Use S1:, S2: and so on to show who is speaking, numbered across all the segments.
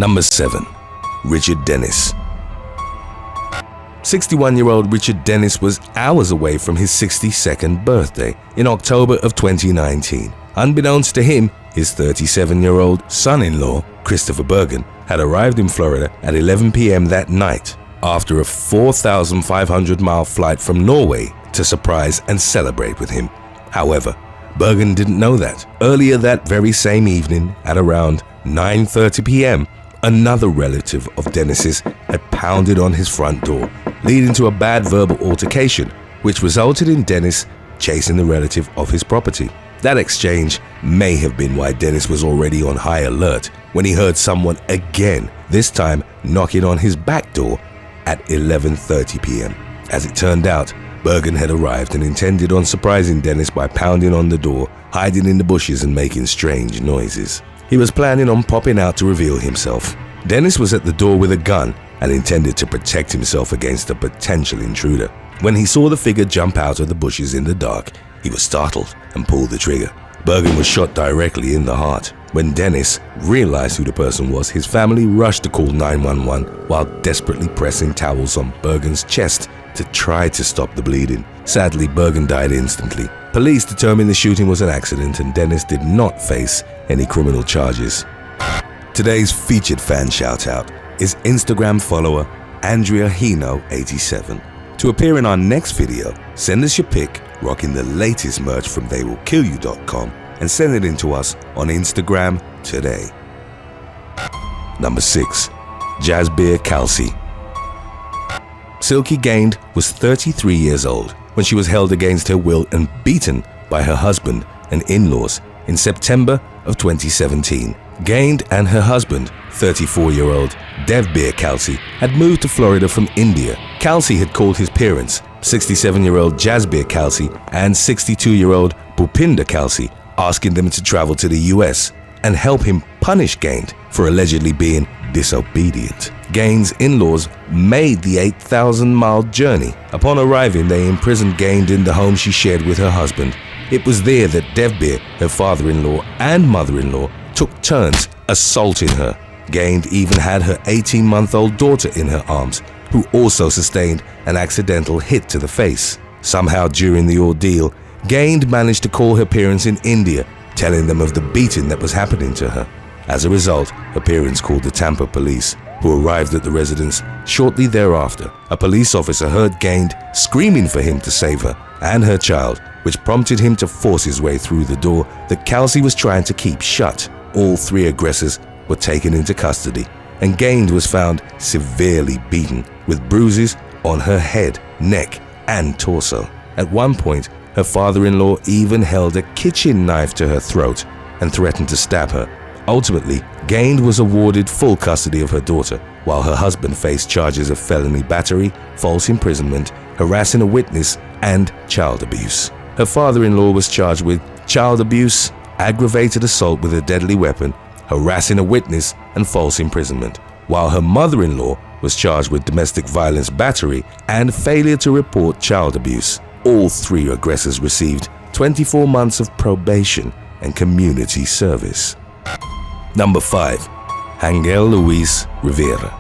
S1: Number 7. Richard Dennis. 61-year-old Richard Dennis was hours away from his 62nd birthday in October of 2019. Unbeknownst to him, his 37-year-old son-in-law, Christopher Bergen, had arrived in Florida at 11 p.m. that night after a 4,500-mile flight from Norway to surprise and celebrate with him. However, Bergen didn't know that. Earlier that very same evening, at around 9:30 p.m., another relative of Dennis's had pounded on his front door, leading to a bad verbal altercation, which resulted in Dennis chasing the relative off his property. That exchange may have been why Dennis was already on high alert when he heard someone again, this time knocking on his back door at 11:30 p.m. As it turned out, Bergen had arrived and intended on surprising Dennis by pounding on the door, hiding in the bushes and making strange noises. He was planning on popping out to reveal himself. Dennis was at the door with a gun and intended to protect himself against a potential intruder. When he saw the figure jump out of the bushes in the dark, he was startled and pulled the trigger. Bergen was shot directly in the heart. When Dennis realized who the person was, his family rushed to call 911 while desperately pressing towels on Bergen's chest to try to stop the bleeding. Sadly, Bergen died instantly. Police determined the shooting was an accident and Dennis did not face any criminal charges. Today's featured fan shoutout is Instagram follower Andrea Hino87. To appear in our next video, send us your pic rocking the latest merch from theywillkillyou.com and send it in to us on Instagram today. Number 6. Jasbir Kalsi. Silky Gained was 33 years old when she was held against her will and beaten by her husband and in-laws in September of 2017. Gained and her husband, 34-year-old Devbir Kalsi, had moved to Florida from India. Kalsi had called his parents, 67-year-old Jasbir Kalsi and 62-year-old Bhupinder Kalsi, asking them to travel to the US and help him punish Gained for allegedly being disobedient. Gained's in-laws made the 8,000-mile journey. Upon arriving, they imprisoned Gained in the home she shared with her husband. It was there that Devbir, her father-in-law and mother-in-law, took turns assaulting her. Gained even had her 18-month-old daughter in her arms, who also sustained an accidental hit to the face. Somehow during the ordeal, Gained managed to call her parents in India, telling them of the beating that was happening to her. As a result, her parents called the Tampa police, who arrived at the residence shortly thereafter. A police officer heard Gained screaming for him to save her and her child, which prompted him to force his way through the door that Kalsi was trying to keep shut. All 3 aggressors were taken into custody, and Gained was found severely beaten with bruises on her head, neck, and torso. At one point, her father-in-law even held a kitchen knife to her throat and threatened to stab her. Ultimately, Gained was awarded full custody of her daughter, while her husband faced charges of felony battery, false imprisonment, harassing a witness, and child abuse. Her father-in-law was charged with child abuse, aggravated assault with a deadly weapon, harassing a witness, and false imprisonment, while her mother-in-law was charged with domestic violence battery and failure to report child abuse. All 3 aggressors received 24 months of probation and community service. Number 5. Angel Luis Rivera.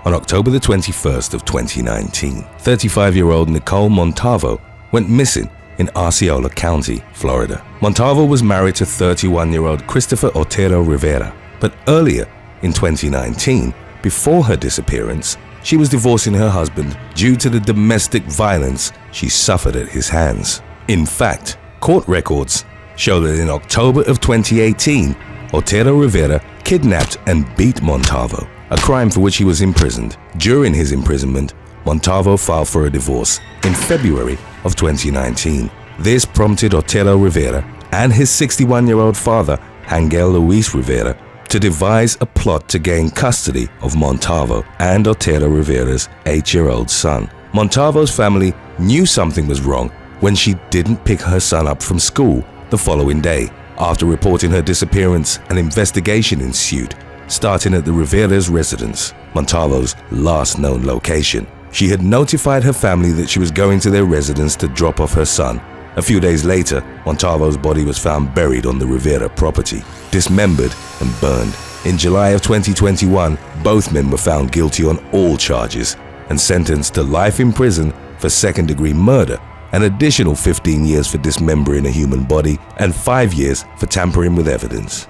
S1: On October the 21st of 2019, 35-year-old Nicole Montalvo went missing in Osceola County, Florida. Montalvo was married to 31-year-old Christopher Otero Rivera, but earlier in 2019, before her disappearance, she was divorcing her husband due to the domestic violence she suffered at his hands. In fact, court records show that in October of 2018, Otero Rivera kidnapped and beat Montalvo, a crime for which he was imprisoned. During his imprisonment, Montalvo filed for a divorce in February of 2019. This prompted Otero Rivera and his 61-year-old father, Angel Luis Rivera, to devise a plot to gain custody of Montalvo and Otero Rivera's 8-year-old son. Montalvo's family knew something was wrong when she didn't pick her son up from school the following day. After reporting her disappearance, an investigation ensued, starting at the Rivera's residence, Montalvo's last known location. She had notified her family that she was going to their residence to drop off her son. A few days later, Montalvo's body was found buried on the Rivera property, dismembered and burned. In July of 2021, both men were found guilty on all charges and sentenced to life in prison for second-degree murder, an additional 15 years for dismembering a human body, and 5 years for tampering with evidence.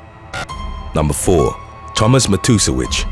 S1: Number 4. Thomas Matusewicz.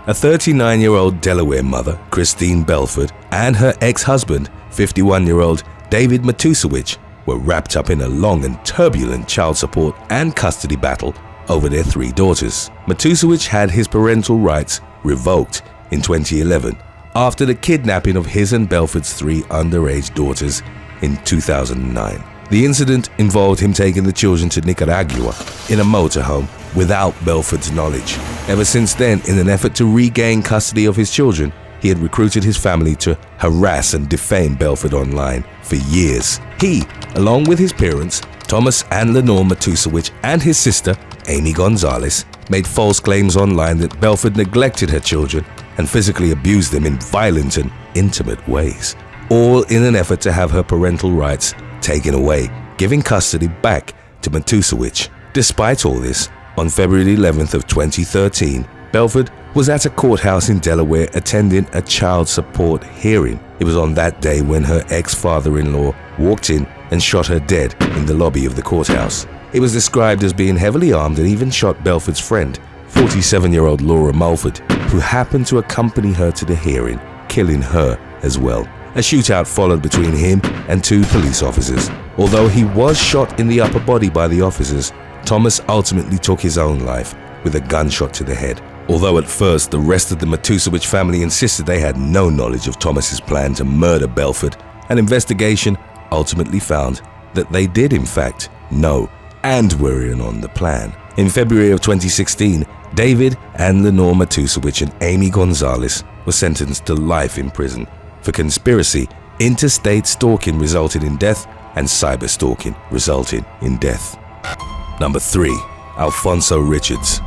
S1: A 39-year-old Delaware mother, Christine Belford, and her ex-husband, 51-year-old David Matusewicz, were wrapped up in a long and turbulent child support and custody battle over their 3 daughters. Matusewicz had his parental rights revoked in 2011 after the kidnapping of his and Belford's 3 underage daughters in 2009. The incident involved him taking the children to Nicaragua in a motorhome without Belford's knowledge. Ever since then, in an effort to regain custody of his children, he had recruited his family to harass and defame Belford online for years. He, along with his parents, Thomas and Lenore Matusewicz, and his sister, Amy Gonzalez, made false claims online that Belford neglected her children and physically abused them in violent and intimate ways, all in an effort to have her parental rights taken away, giving custody back to Matusewicz. Despite all this, on February 11th of 2013, Belford was at a courthouse in Delaware attending a child support hearing. It was on that day when her ex-father-in-law walked in and shot her dead in the lobby of the courthouse. He was described as being heavily armed and even shot Belford's friend, 47-year-old Laura Mulford, who happened to accompany her to the hearing, killing her as well. A shootout followed between him and 2 police officers. Although he was shot in the upper body by the officers, Thomas ultimately took his own life with a gunshot to the head. Although at first the rest of the Matusewicz family insisted they had no knowledge of Thomas's plan to murder Belford, an investigation ultimately found that they did in fact know and were in on the plan. In February of 2016, David and Lenore Matusewicz and Amy Gonzalez were sentenced to life in prison for conspiracy, interstate stalking resulting in death, and cyber stalking resulting in death. Number 3. Alfonso Richards.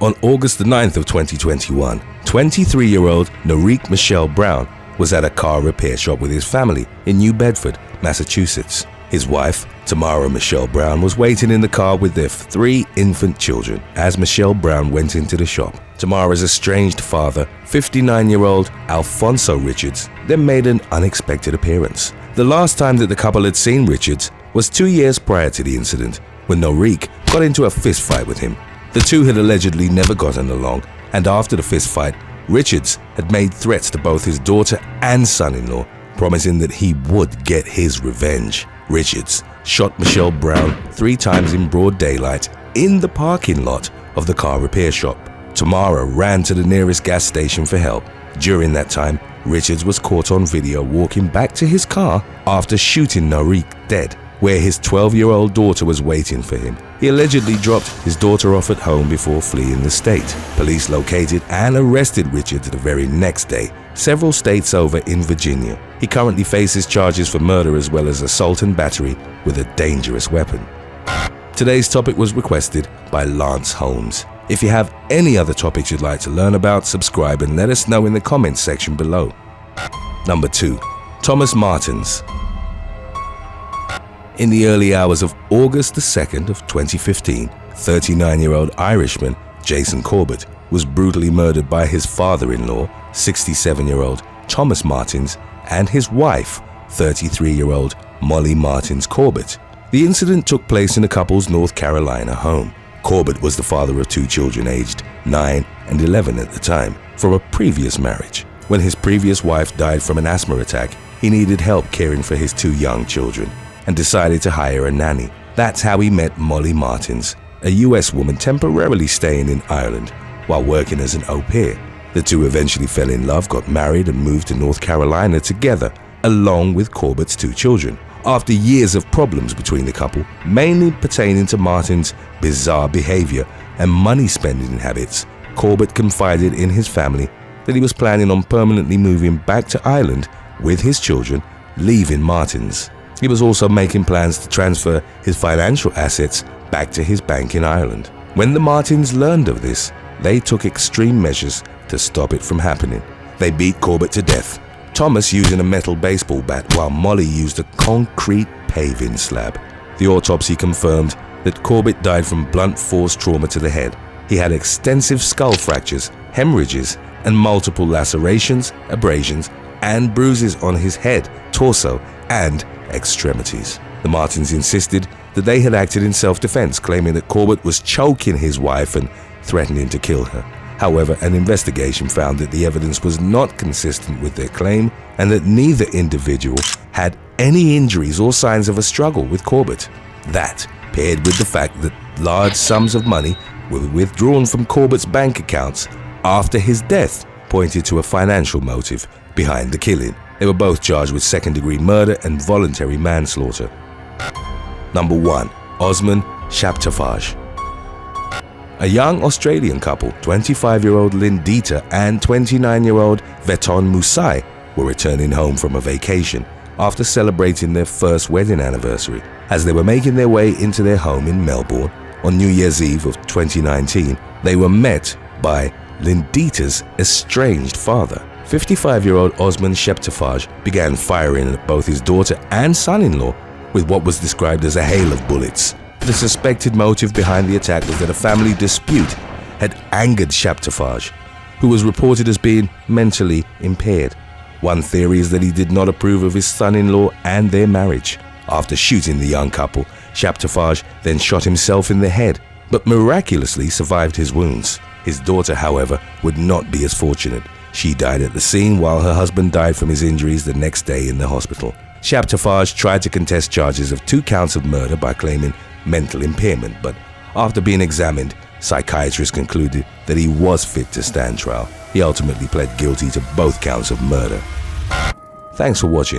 S1: On August the 9th of 2021, 23-year-old Norique Michelle Brown was at a car repair shop with his family in New Bedford, Massachusetts. His wife, Tamara Michelle Brown, was waiting in the car with their 3 infant children as Michelle Brown went into the shop. Tamara's estranged father, 59-year-old Alfonso Richards, then made an unexpected appearance. The last time that the couple had seen Richards was 2 years prior to the incident, when Norique got into a fistfight with him. The two had allegedly never gotten along, and after the fistfight, Richards had made threats to both his daughter and son-in-law, promising that he would get his revenge. Richards shot Michelle Brown 3 times in broad daylight in the parking lot of the car repair shop. Tamara ran to the nearest gas station for help. During that time, Richards was caught on video walking back to his car after shooting Norique dead, where his 12-year-old daughter was waiting for him. He allegedly dropped his daughter off at home before fleeing the state. Police located and arrested Richards the very next day, several states over in Virginia. He currently faces charges for murder as well as assault and battery with a dangerous weapon. Today's topic was requested by Lance Holmes. If you have any other topics you'd like to learn about, subscribe and let us know in the comments section below. Number 2. Thomas Martins. In the early hours of August the 2nd of 2015, 39-year-old Irishman Jason Corbett was brutally murdered by his father-in-law, 67-year-old Thomas Martins, and his wife, 33-year-old Molly Martins Corbett. The incident took place in the couple's North Carolina home. Corbett was the father of 2 children aged 9 and 11 at the time from a previous marriage. When his previous wife died from an asthma attack, he needed help caring for his 2 young children and decided to hire a nanny. That's how he met Molly Martins, a US woman temporarily staying in Ireland while working as an au pair. The two eventually fell in love, got married, and moved to North Carolina together, along with Corbett's 2 children. After years of problems between the couple, mainly pertaining to Martin's bizarre behavior and money spending habits, Corbett confided in his family that he was planning on permanently moving back to Ireland with his children, leaving Martins. He was also making plans to transfer his financial assets back to his bank in Ireland. When the Martins learned of this, they took extreme measures to stop it from happening. They beat Corbett to death, Thomas using a metal baseball bat while Molly used a concrete paving slab. The autopsy confirmed that Corbett died from blunt force trauma to the head. He had extensive skull fractures, hemorrhages, and multiple lacerations, abrasions, and bruises on his head, torso, and extremities. The Martins insisted that they had acted in self-defense, claiming that Corbett was choking his wife and threatening to kill her. However, an investigation found that the evidence was not consistent with their claim and that neither individual had any injuries or signs of a struggle with Corbett. That, paired with the fact that large sums of money were withdrawn from Corbett's bank accounts after his death, pointed to a financial motive behind the killing. They were both charged with second-degree murder and voluntary manslaughter. Number 1. Osman Shabtafaj. A young Australian couple, 25-year-old Lindita and 29-year-old Veton Musai, were returning home from a vacation after celebrating their first wedding anniversary. As they were making their way into their home in Melbourne on New Year's Eve of 2019, they were met by Lindita's estranged father. 55-year-old Osman Shabtafaj began firing at both his daughter and son-in-law with what was described as a hail of bullets. The suspected motive behind the attack was that a family dispute had angered Shabtafaj, who was reported as being mentally impaired. One theory is that he did not approve of his son-in-law and their marriage. After shooting the young couple, Shabtafaj then shot himself in the head, but miraculously survived his wounds. His daughter, however, would not be as fortunate. She died at the scene while her husband died from his injuries the next day in the hospital. Shabtafaj tried to contest charges of 2 counts of murder by claiming mental impairment, but after being examined, psychiatrists concluded that he was fit to stand trial. He ultimately pled guilty to both counts of murder. Thanks for watching.